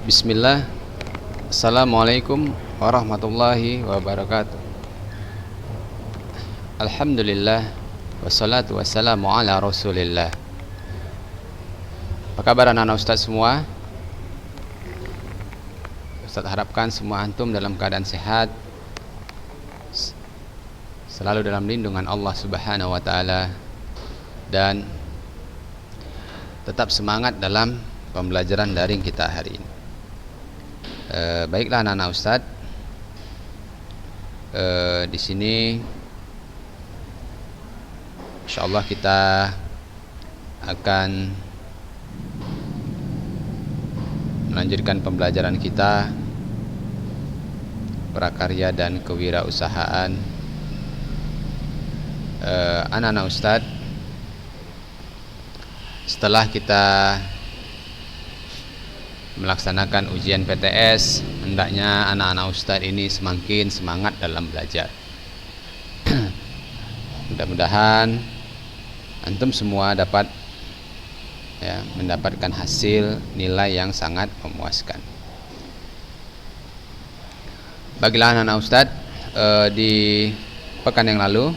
Bismillah. Assalamualaikum warahmatullahi wabarakatuh. Alhamdulillah. Wassalatu wassalamu ala rasulillah. Apa kabar anak-anak Ustaz semua? Ustaz harapkan semua antum dalam keadaan sehat, selalu dalam lindungan Allah Subhanahu wa taala, dan tetap semangat dalam pembelajaran daring kita hari ini. Baiklah anak-anak Ustaz, di sini insyaallah kita akan melanjutkan pembelajaran kita prakarya dan kewirausahaan. Anak-anak Ustaz, setelah kita melaksanakan ujian PTS, hendaknya anak-anak Ustaz ini semakin semangat dalam belajar. Mudah-mudahan antum semua dapat mendapatkan hasil nilai yang sangat memuaskan. Bagilah anak-anak Ustaz, di pekan yang lalu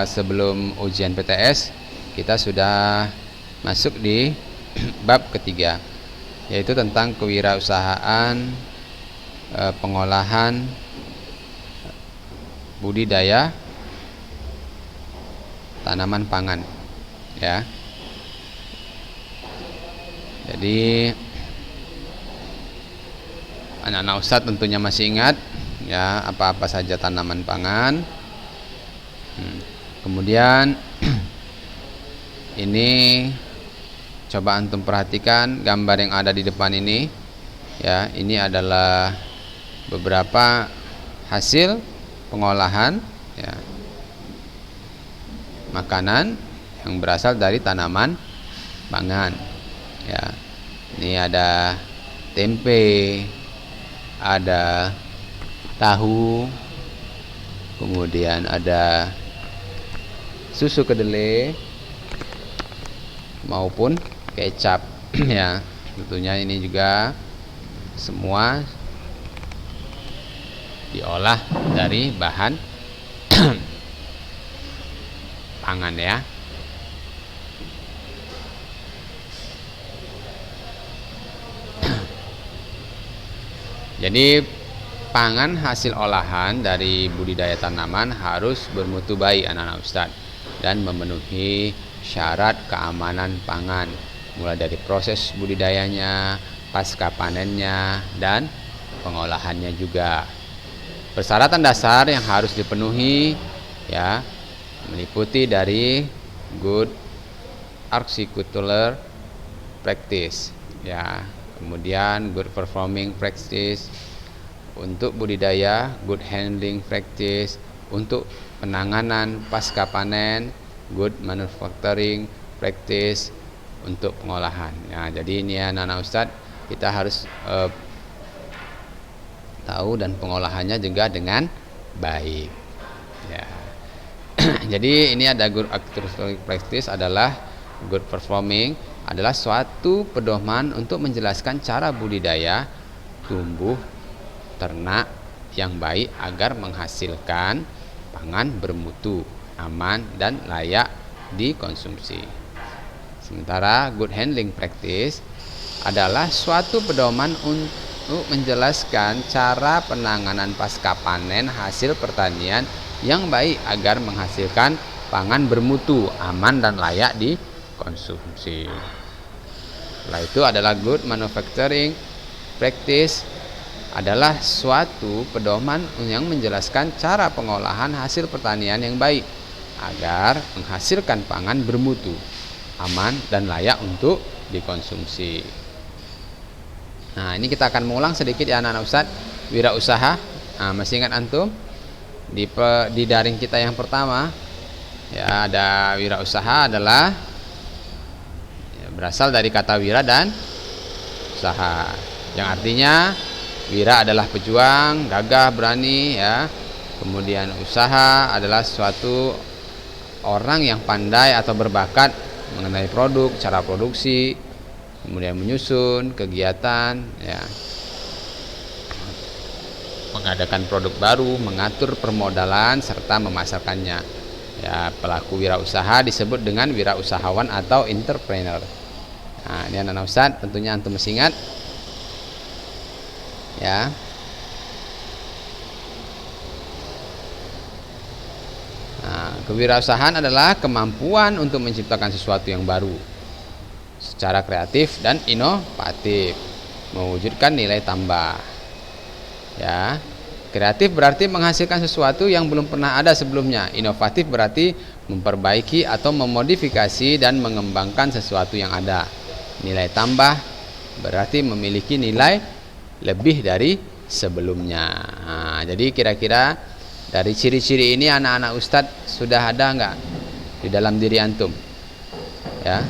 sebelum ujian PTS kita sudah masuk di bab ketiga, yaitu tentang kewirausahaan, pengolahan, budidaya tanaman pangan, ya. Jadi anak-anak Ustadz tentunya masih ingat ya apa-apa saja tanaman pangan. Kemudian ini coba antum perhatikan gambar yang ada di depan ini, ya. Ini adalah beberapa hasil pengolahan, ya, makanan yang berasal dari tanaman pangan, ya. Ini ada tempe, ada tahu, kemudian ada susu kedelai maupun kecap, ya. Tentunya ini juga semua diolah dari bahan pangan, ya. Jadi pangan hasil olahan dari budidaya tanaman harus bermutu baik anak-anak Ustadz dan memenuhi syarat keamanan pangan, mulai dari proses budidayanya, pasca panennya, dan pengolahannya juga. Persyaratan dasar yang harus dipenuhi, ya, meliputi dari good horticultural practice, ya. Kemudian good performing practice untuk budidaya, good handling practice untuk penanganan pasca panen, good manufacturing practice untuk pengolahan. Ya, jadi ini ya anak-anak Ustadz, kita harus tahu dan pengolahannya juga dengan baik, ya. Jadi ini ada good agricultural practice adalah good performing, adalah suatu pedoman untuk menjelaskan cara budidaya tumbuh ternak yang baik agar menghasilkan pangan bermutu, aman, dan layak dikonsumsi. Sementara good handling practice adalah suatu pedoman untuk menjelaskan cara penanganan pasca panen hasil pertanian yang baik agar menghasilkan pangan bermutu, aman, dan layak dikonsumsi. Setelah itu adalah good manufacturing practice, adalah suatu pedoman yang menjelaskan cara pengolahan hasil pertanian yang baik agar menghasilkan pangan bermutu, aman, dan layak untuk dikonsumsi. Nah, ini kita akan mengulang sedikit ya anak-anak Ustadz. Wirausaha, nah, masih ingat antum di daring kita yang pertama, ya, ada wirausaha adalah berasal dari kata wira dan usaha, yang artinya wira adalah pejuang, gagah, berani, ya. Kemudian usaha adalah suatu orang yang pandai atau berbakat mengenai produk, cara produksi, kemudian menyusun kegiatan, ya, mengadakan produk baru, mengatur permodalan serta memasarkannya. Ya, pelaku wirausaha disebut dengan wirausahawan atau entrepreneur. Nah, ini anak-anak Ustadz tentunya antum mesti ingat. Ya. Nah, kewirausahaan adalah kemampuan untuk menciptakan sesuatu yang baru secara kreatif dan inovatif, mewujudkan nilai tambah. Ya, kreatif berarti menghasilkan sesuatu yang belum pernah ada sebelumnya. Inovatif berarti memperbaiki atau memodifikasi dan mengembangkan sesuatu yang ada. Nilai tambah berarti memiliki nilai lebih dari sebelumnya. Nah, jadi kira-kira dari ciri-ciri ini anak-anak Ustadz sudah ada nggak di dalam diri antum? Ya,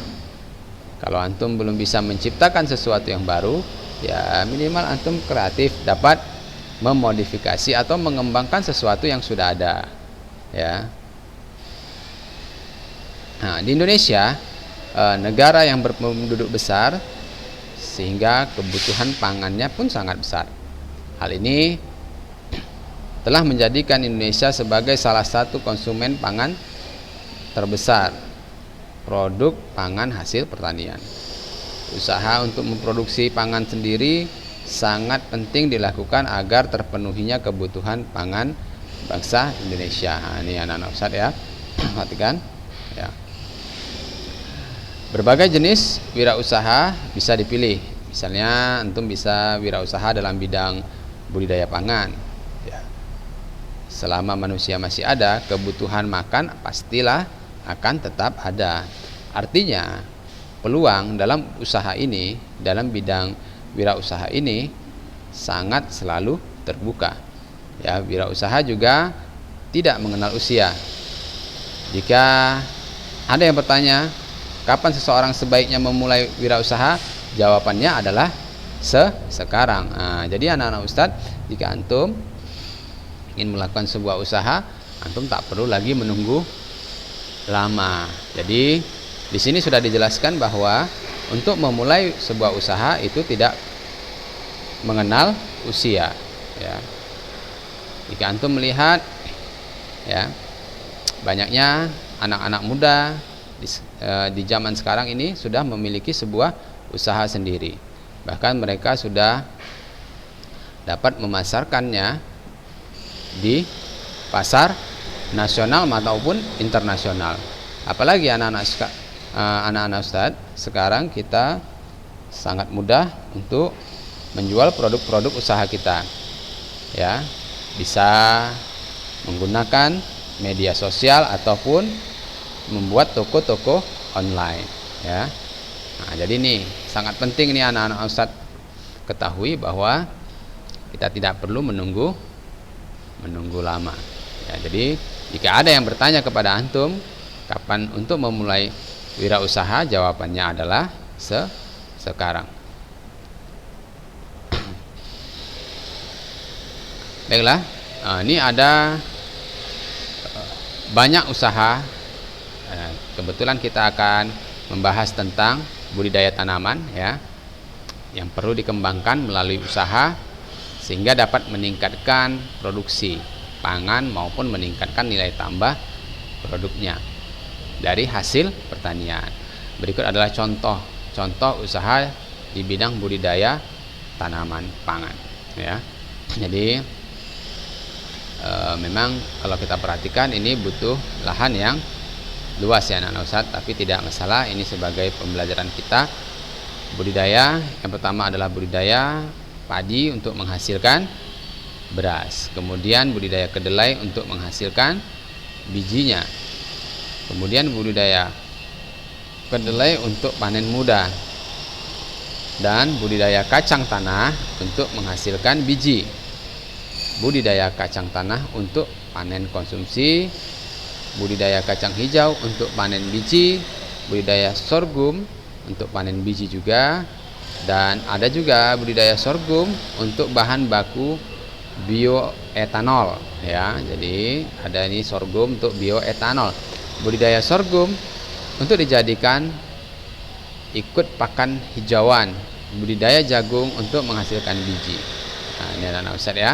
kalau antum belum bisa menciptakan sesuatu yang baru, ya minimal antum kreatif, dapat memodifikasi atau mengembangkan sesuatu yang sudah ada. Ya. Nah, di Indonesia, negara yang berpenduduk besar, sehingga kebutuhan pangannya pun sangat besar. Hal ini telah menjadikan Indonesia sebagai salah satu konsumen pangan terbesar, produk pangan hasil pertanian. Usaha untuk memproduksi pangan sendiri sangat penting dilakukan agar terpenuhinya kebutuhan pangan bangsa Indonesia. Nah, ini anak-anak Ustadz ya, perhatikan. Ya. Berbagai jenis wirausaha bisa dipilih. Misalnya antum bisa wirausaha dalam bidang budidaya pangan. Ya. Selama manusia masih ada, kebutuhan makan pastilah akan tetap ada. Artinya peluang dalam usaha ini, dalam bidang wirausaha ini sangat selalu terbuka. Ya, wirausaha juga tidak mengenal usia. Jika ada yang bertanya, kapan seseorang sebaiknya memulai wirausaha? Jawabannya adalah sekarang. Nah, jadi anak-anak Ustadz, jika antum ingin melakukan sebuah usaha, antum tak perlu lagi menunggu lama. Jadi di sini sudah dijelaskan bahwa untuk memulai sebuah usaha itu tidak mengenal usia. Ya. Jika antum melihat, ya, banyaknya anak-anak muda di zaman sekarang ini sudah memiliki sebuah usaha sendiri. Bahkan mereka sudah dapat memasarkannya di pasar nasional maupun internasional. Apalagi anak-anak Ustadz, sekarang kita sangat mudah untuk menjual produk-produk usaha kita. Ya, bisa menggunakan media sosial ataupun membuat toko-toko online. Ya. Nah, jadi ini sangat penting nih anak-anak Ustadz ketahui bahwa kita tidak perlu menunggu lama. Ya, jadi jika ada yang bertanya kepada antum kapan untuk memulai wirausaha, jawabannya adalah sekarang. Baiklah, ini ada banyak usaha. Kebetulan kita akan membahas tentang budidaya tanaman, ya, yang perlu dikembangkan melalui usaha sehingga dapat meningkatkan produksi pangan maupun meningkatkan nilai tambah produknya dari hasil pertanian. Berikut adalah contoh usaha di bidang budidaya tanaman pangan. Ya, jadi memang kalau kita perhatikan ini butuh lahan yang luas ya anak-anak Ustadz, tapi tidak masalah, ini sebagai pembelajaran kita. Budidaya yang pertama adalah budidaya padi untuk menghasilkan beras, kemudian budidaya kedelai untuk menghasilkan bijinya, kemudian budidaya kedelai untuk panen muda, dan budidaya kacang tanah untuk menghasilkan biji, budidaya kacang tanah untuk panen konsumsi, budidaya kacang hijau untuk panen biji, budidaya sorghum untuk panen biji juga, dan ada juga budidaya sorghum untuk bahan baku bioetanol. Ya, jadi ada ini sorghum untuk bioetanol. Budidaya sorghum untuk dijadikan ikut pakan hijauan, budidaya jagung untuk menghasilkan biji. Nah, ini anak-anak Ustaz ya.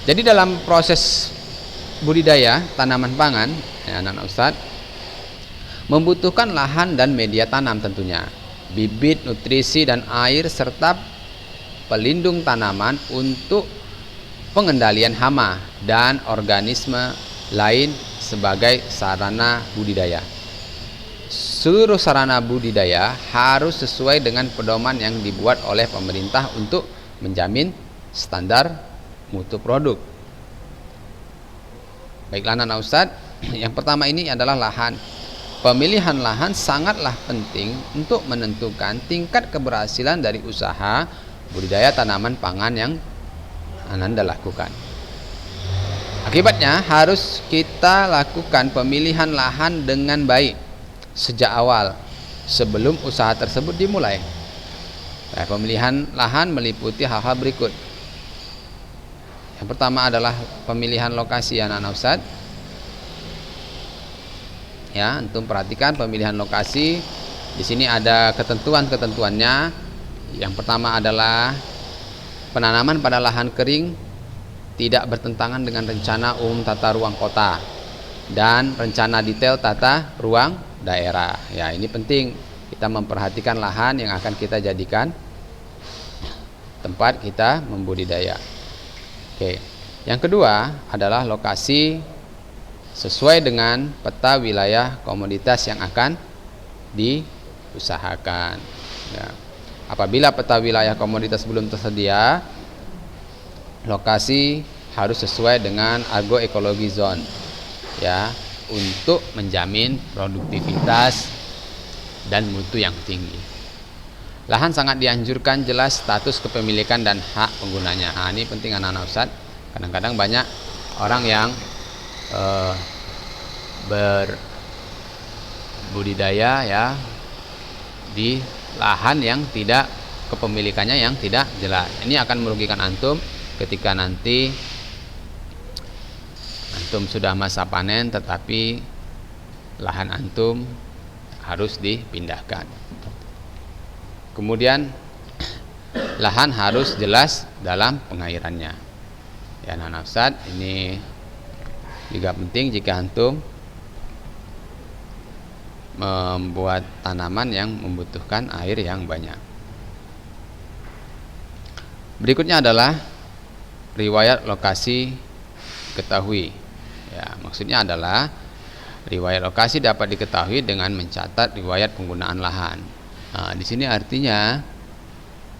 Jadi dalam proses budidaya tanaman pangan, ya, anak-anak Ustaz, membutuhkan lahan dan media tanam tentunya, bibit, nutrisi dan air serta pelindung tanaman untuk pengendalian hama dan organisme lain sebagai sarana budidaya. Seluruh sarana budidaya harus sesuai dengan pedoman yang dibuat oleh pemerintah untuk menjamin standar mutu produk. Baiklah anak-anak Ustadz, yang pertama ini adalah lahan. Pemilihan lahan sangatlah penting untuk menentukan tingkat keberhasilan dari usaha budidaya tanaman pangan yang Anda lakukan. Akibatnya harus kita lakukan pemilihan lahan dengan baik sejak awal sebelum usaha tersebut dimulai. Nah, pemilihan lahan meliputi hal-hal berikut. Yang pertama adalah pemilihan lokasi, anak-anak Ustadz. Ya, antum perhatikan pemilihan lokasi. Di sini ada ketentuan-ketentuannya. Yang pertama adalah penanaman pada lahan kering tidak bertentangan dengan rencana umum tata ruang kota dan rencana detail tata ruang daerah. Ya, ini penting kita memperhatikan lahan yang akan kita jadikan tempat kita membudidaya. Oke. Yang kedua adalah lokasi sesuai dengan peta wilayah komoditas yang akan diusahakan. Ya. Apabila peta wilayah komoditas belum tersedia, lokasi harus sesuai dengan agroekologi zone, ya, untuk menjamin produktivitas dan mutu yang tinggi. Lahan sangat dianjurkan jelas status kepemilikan dan hak penggunanya. Nah, ini penting anak-anak Ustadz. Kadang-kadang banyak orang yang berbudidaya ya di lahan yang tidak, kepemilikannya yang tidak jelas. Ini akan merugikan antum ketika nanti antum sudah masa panen tetapi lahan antum harus dipindahkan. Kemudian lahan harus jelas dalam pengairannya. Ya, anak-anak Ustadz, ini juga penting jika antum membuat tanaman yang membutuhkan air yang banyak. Berikutnya adalah riwayat lokasi ketahui. Ya, maksudnya adalah riwayat lokasi dapat diketahui dengan mencatat riwayat penggunaan lahan. Nah, di sini artinya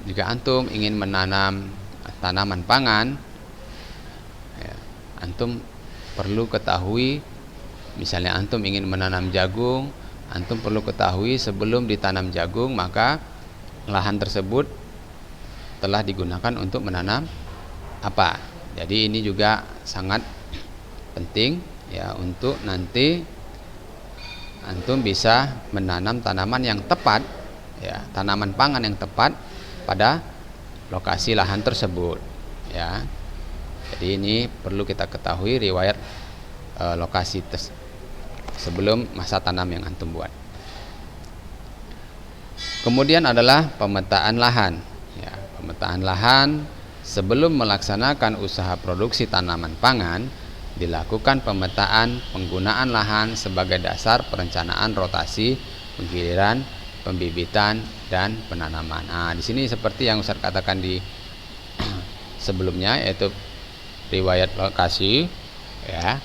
jika antum ingin menanam tanaman pangan, ya, antum perlu ketahui, misalnya antum ingin menanam jagung, antum perlu ketahui sebelum ditanam jagung maka lahan tersebut telah digunakan untuk menanam apa. Jadi ini juga sangat penting ya untuk nanti antum bisa menanam tanaman yang tepat, ya, tanaman pangan yang tepat pada lokasi lahan tersebut, ya. Jadi ini perlu kita ketahui riwayat lokasi sebelum masa tanam yang antum buat. Kemudian adalah pemetaan lahan. Ya, pemetaan lahan sebelum melaksanakan usaha produksi tanaman pangan dilakukan pemetaan penggunaan lahan sebagai dasar perencanaan rotasi, penggiliran, pembibitan dan penanaman. Nah, di sini seperti yang Ustaz katakan di sebelumnya, yaitu riwayat lokasi, ya,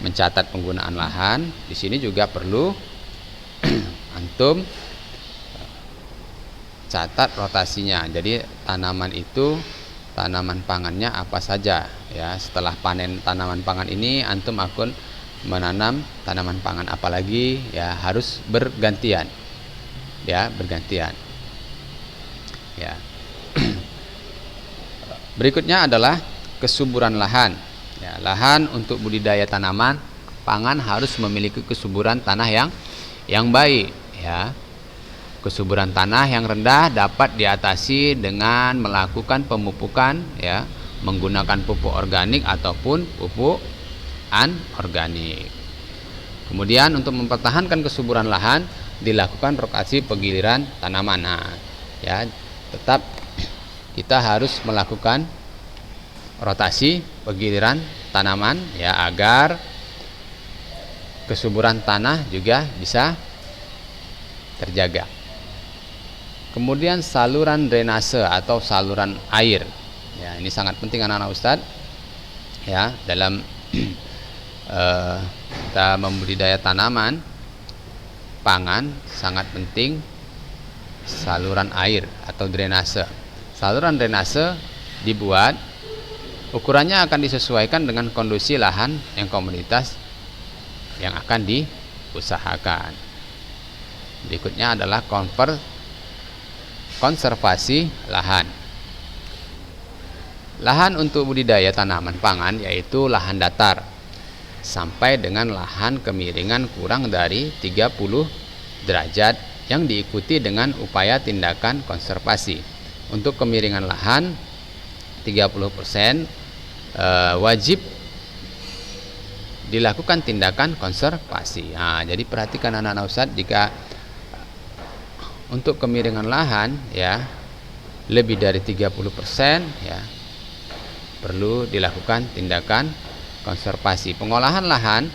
mencatat penggunaan lahan. Di sini juga perlu antum catat rotasinya. Jadi tanaman itu, tanaman pangannya apa saja, ya. Setelah panen tanaman pangan ini antum akan menanam tanaman pangan apa lagi, ya, harus bergantian. Ya, bergantian. Ya. Berikutnya adalah kesuburan lahan. Ya, lahan untuk budidaya tanaman pangan harus memiliki kesuburan tanah yang baik, ya. Kesuburan tanah yang rendah dapat diatasi dengan melakukan pemupukan, ya, menggunakan pupuk organik ataupun pupuk anorganik. Kemudian untuk mempertahankan kesuburan lahan dilakukan rotasi pegiliran tanaman. Nah, ya, tetap kita harus melakukan rotasi pegiliran tanaman ya, agar kesuburan tanah juga bisa terjaga. Kemudian saluran drainase atau saluran air. Ya, ini sangat penting anak-anak Ustadz. Ya, dalam kita membudidaya tanaman pangan sangat penting saluran air atau drainase. Saluran drainase dibuat, ukurannya akan disesuaikan dengan kondisi lahan yang komoditas yang akan diusahakan. Berikutnya adalah konservasi lahan. Lahan untuk budidaya tanaman pangan yaitu lahan datar sampai dengan lahan kemiringan kurang dari 30 derajat yang diikuti dengan upaya tindakan konservasi. Untuk kemiringan lahan 30% wajib dilakukan tindakan konservasi. Nah, jadi perhatikan anak-anak Ustadz, jika untuk kemiringan lahan ya lebih dari 30% ya perlu dilakukan tindakan konservasi. Pengolahan lahan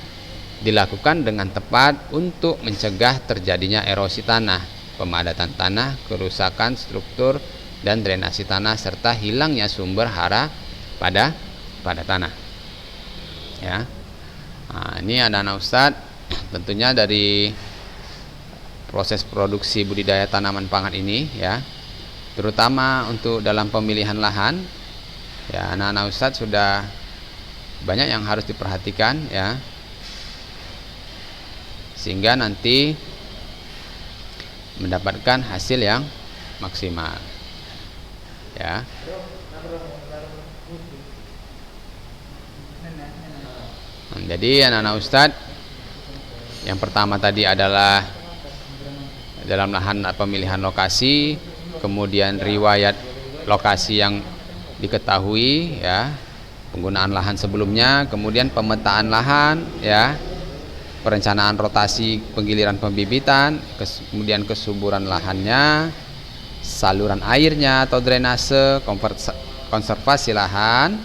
dilakukan dengan tepat untuk mencegah terjadinya erosi tanah, pemadatan tanah, kerusakan struktur dan drainasi tanah serta hilangnya sumber hara pada tanah. Ya. Nah, ini anak-anak Ustadz, tentunya dari proses produksi budidaya tanaman pangan ini ya, terutama untuk dalam pemilihan lahan ya, anak-anak Ustadz sudah banyak yang harus diperhatikan ya, sehingga nanti mendapatkan hasil yang maksimal ya. Jadi anak-anak Ustadz, yang pertama tadi adalah dalam lahan pemilihan lokasi, kemudian riwayat lokasi yang diketahui ya, penggunaan lahan sebelumnya, kemudian pemetaan lahan ya, perencanaan rotasi penggiliran pembibitan, kemudian kesuburan lahannya, saluran airnya atau drainase, konservasi lahan.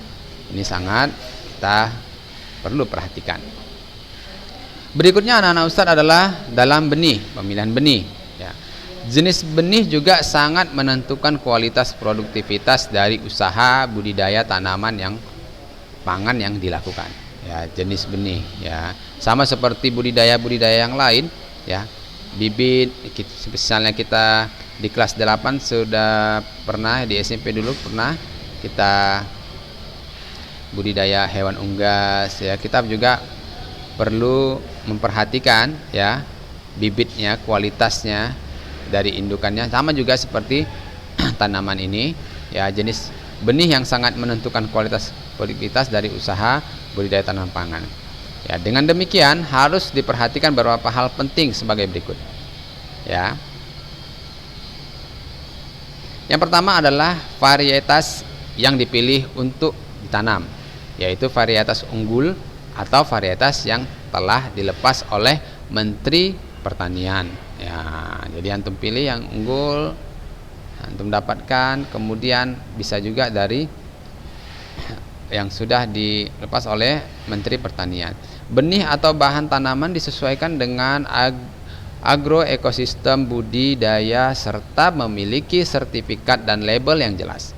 Ini sangat kita perlu perhatikan. Berikutnya anak-anak Ustadz adalah dalam benih, pemilihan benih ya. Jenis benih juga sangat menentukan kualitas produktivitas dari usaha budidaya tanaman yang pangan yang dilakukan ya. Jenis benih ya, sama seperti budidaya yang lain ya. Bibit, misalnya kita di kelas 8 sudah pernah, di SMP dulu pernah kita budidaya hewan unggas ya. Kita juga perlu memperhatikan ya bibitnya, kualitasnya dari indukannya, sama juga seperti tanaman ini ya. Jenis benih yang sangat menentukan kualitas produktivitas dari usaha budidaya tanaman pangan ya. Dengan demikian harus diperhatikan beberapa hal penting sebagai berikut ya. Yang pertama adalah varietas yang dipilih untuk ditanam, yaitu varietas unggul atau varietas yang telah dilepas oleh Menteri Pertanian ya. Jadi antum pilih yang unggul, antum dapatkan, kemudian bisa juga dari yang sudah dilepas oleh Menteri Pertanian. Benih atau bahan tanaman disesuaikan dengan agroekosistem budidaya serta memiliki sertifikat dan label yang jelas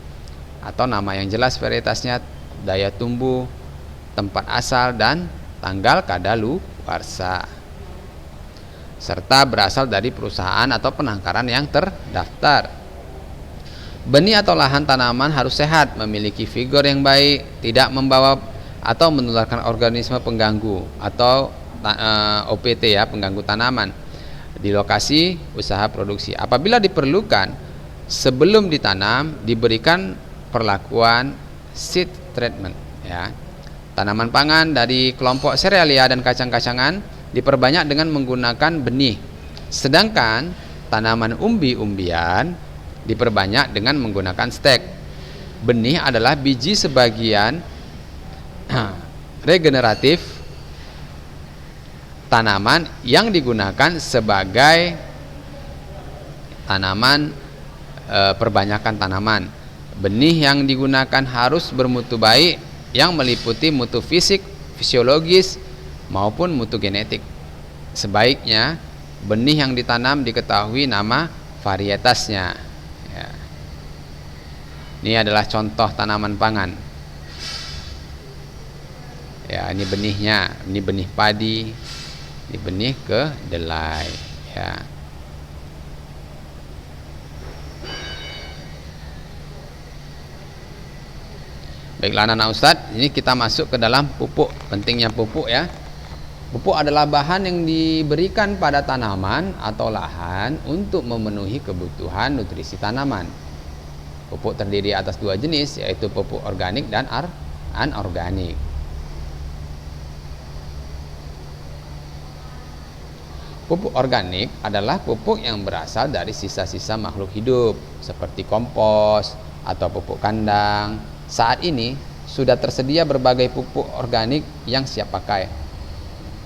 atau nama yang jelas varietasnya, daya tumbuh, tempat asal dan tanggal kadaluarsa, serta berasal dari perusahaan atau penangkaran yang terdaftar. Benih atau lahan tanaman harus sehat, memiliki vigor yang baik, tidak membawa atau menularkan organisme pengganggu atau OPT ya, pengganggu tanaman di lokasi usaha produksi. Apabila diperlukan, sebelum ditanam diberikan perlakuan seed treatment ya. Tanaman pangan dari kelompok serealia dan kacang-kacangan diperbanyak dengan menggunakan benih, sedangkan tanaman umbi-umbian diperbanyak dengan menggunakan stek. Benih adalah biji sebagian regeneratif tanaman yang digunakan sebagai tanaman perbanyakan tanaman. Benih yang digunakan harus bermutu baik yang meliputi mutu fisik, fisiologis maupun mutu genetik. Sebaiknya benih yang ditanam diketahui nama varietasnya. Ya. Ini adalah contoh tanaman pangan. Ya, ini benihnya, ini benih padi, ini benih kedelai. Ya. Baiklah anak-anak Ustadz, ini kita masuk ke dalam pupuk. Pentingnya pupuk ya. Pupuk adalah bahan yang diberikan pada tanaman atau lahan untuk memenuhi kebutuhan nutrisi tanaman. Pupuk terdiri atas dua jenis, yaitu pupuk organik dan anorganik. Pupuk organik adalah pupuk yang berasal dari sisa-sisa makhluk hidup, seperti kompos atau pupuk kandang. Saat ini sudah tersedia berbagai pupuk organik yang siap pakai.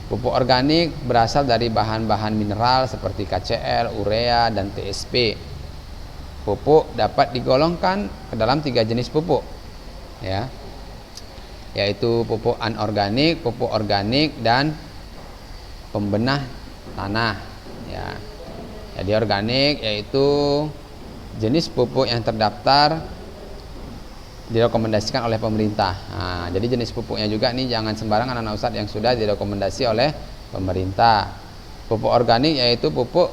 Pupuk organik berasal dari bahan-bahan mineral seperti KCl, urea, dan TSP. Pupuk dapat digolongkan ke dalam 3 jenis pupuk, ya, yaitu pupuk anorganik, pupuk organik, dan pembenah tanah. Ya. Jadi organik yaitu jenis pupuk yang terdaftar direkomendasikan oleh pemerintah. Nah, jadi jenis pupuknya juga nih jangan sembarangan anak Ustadz yang sudah direkomendasi oleh pemerintah. Pupuk organik yaitu pupuk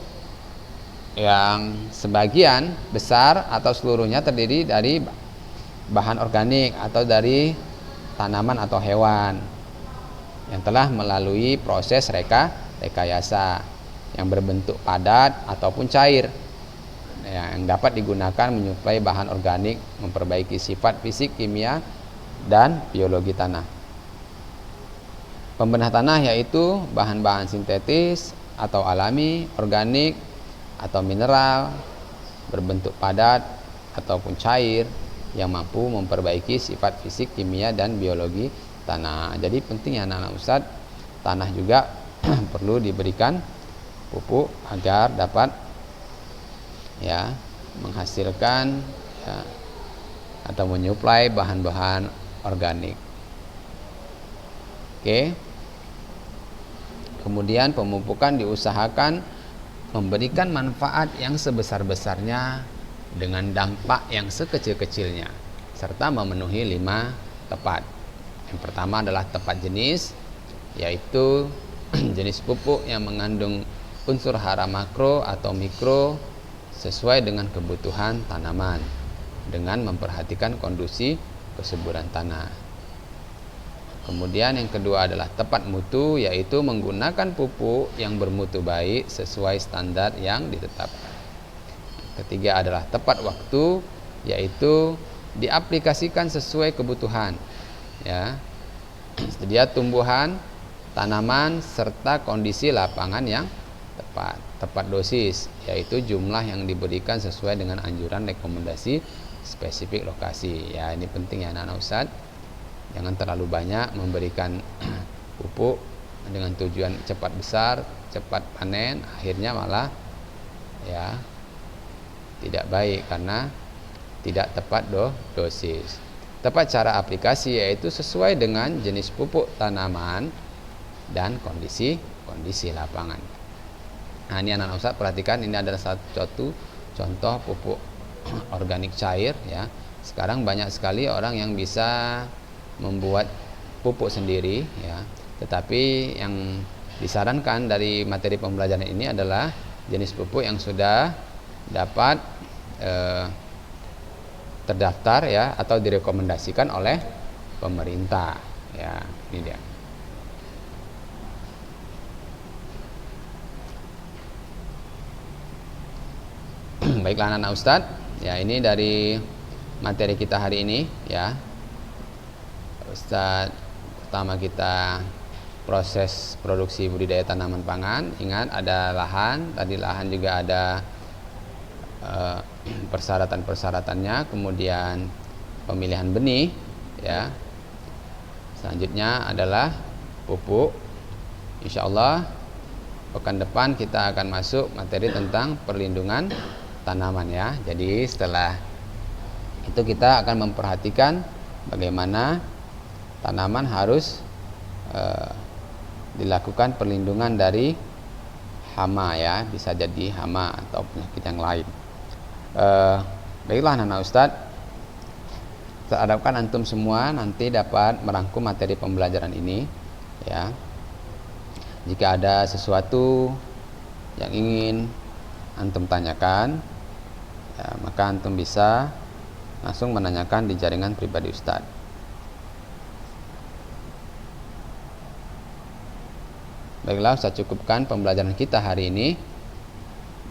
yang sebagian besar atau seluruhnya terdiri dari bahan organik atau dari tanaman atau hewan yang telah melalui proses rekayasa yang berbentuk padat ataupun cair, yang dapat digunakan menyuplai bahan organik, memperbaiki sifat fisik, kimia, dan biologi tanah. Pembenah tanah yaitu bahan-bahan sintetis atau alami, organik atau mineral, berbentuk padat ataupun cair, yang mampu memperbaiki sifat fisik, kimia, dan biologi tanah. Jadi penting ya anak-anak Ustadz, tanah juga perlu diberikan pupuk agar dapat ya menghasilkan ya, atau menyuplai bahan-bahan organik. Oke. Kemudian pemupukan diusahakan memberikan manfaat yang sebesar-besarnya dengan dampak yang sekecil-kecilnya serta memenuhi 5 tepat. Yang pertama adalah tepat jenis, yaitu jenis pupuk yang mengandung unsur hara makro atau mikro sesuai dengan kebutuhan tanaman dengan memperhatikan kondisi kesuburan tanah. Kemudian yang kedua adalah tepat mutu, yaitu menggunakan pupuk yang bermutu baik sesuai standar yang ditetapkan. Ketiga adalah tepat waktu, yaitu diaplikasikan sesuai kebutuhan ya, sedia tumbuhan, tanaman, serta kondisi lapangan yang tepat. Tepat dosis, yaitu jumlah yang diberikan sesuai dengan anjuran rekomendasi spesifik lokasi. Ya, ini penting ya anak-anak Ustadz. Jangan terlalu banyak memberikan pupuk dengan tujuan cepat besar, cepat panen, akhirnya malah ya tidak baik karena tidak tepat dosis. Tepat cara aplikasi yaitu sesuai dengan jenis pupuk tanaman dan kondisi lapangan. Nah, ini anak-anak Ustadz perhatikan, ini adalah satu contoh pupuk organik cair ya. Sekarang banyak sekali orang yang bisa membuat pupuk sendiri ya. Tetapi yang disarankan dari materi pembelajaran ini adalah jenis pupuk yang sudah dapat terdaftar ya atau direkomendasikan oleh pemerintah ya. Ini dia. Baiklah anak-anak Ustadz, ya ini dari materi kita hari ini ya. Ustadz, pertama kita proses produksi budidaya tanaman pangan. Ingat ada lahan, tadi lahan juga ada persyaratan-persyaratannya, kemudian pemilihan benih ya. Selanjutnya adalah pupuk. Insya Allah pekan depan kita akan masuk materi tentang perlindungan tanaman ya. Jadi setelah itu kita akan memperhatikan bagaimana tanaman harus dilakukan perlindungan dari hama ya, bisa jadi hama atau penyakit yang lain. Baiklah anak-anak Ustadz, saya harapkan antum semua nanti dapat merangkum materi pembelajaran ini ya. Jika ada sesuatu yang ingin antum tanyakan ya, maka antum bisa langsung menanyakan di jaringan pribadi Ustadz. Baiklah, saya cukupkan pembelajaran kita hari ini.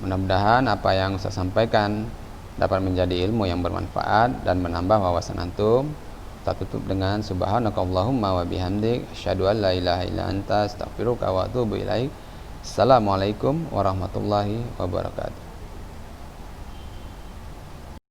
Mudah-mudahan apa yang saya sampaikan dapat menjadi ilmu yang bermanfaat dan menambah wawasan antum. Kita tutup dengan subhanakallahumma wa bihamdik asyhadu an la ilaha illa anta astaghfiruka wa atubu ilaik. Assalamualaikum warahmatullahi wabarakatuh.